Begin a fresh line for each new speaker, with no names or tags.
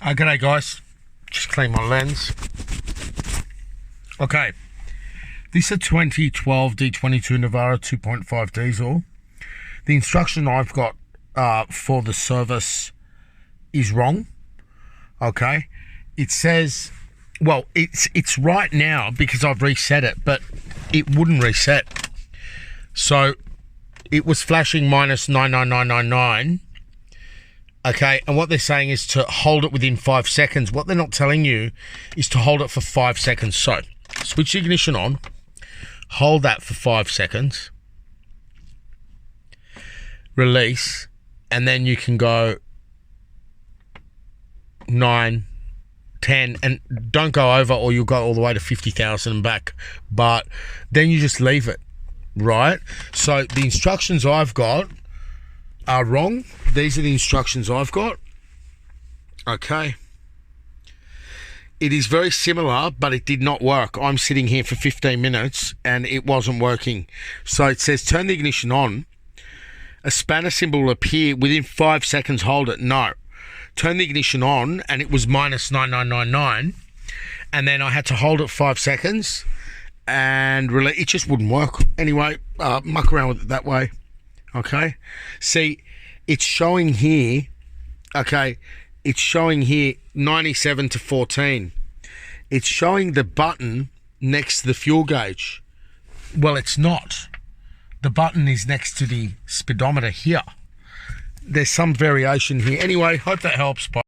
G'day guys, just clean my lens. Okay, this is a 2012 D22 Navara 2.5 diesel. The instruction I've got for the service is wrong. Okay, it says, well, it's right now because I've reset it, but it wouldn't reset. So it was flashing minus 99999. Okay, and what they're saying is to hold it within 5 seconds. What they're not telling you is to hold it for 5 seconds. So, switch the ignition on, hold that for 5 seconds, release, and then you can go 9, 10, and don't go over or you'll go all the way to 50,000 and back. But then you just leave it, right? So, the instructions I've got are wrong. These are the instructions I've got. Okay. It is very similar, but it did not work. I'm sitting here for 15 minutes and it wasn't working. So it says turn the ignition on. A spanner symbol will appear within 5 seconds. Hold it. No. Turn the ignition on and it was minus 9999. And then I had to hold it 5 seconds and it just wouldn't work. Anyway, muck around with it that way. Okay, see, it's showing here, okay, it's showing here 97 to 14. It's showing the button next to the fuel gauge. Well, it's not. The button is next to the speedometer here. There's some variation here. Anyway, hope that helps. Bye.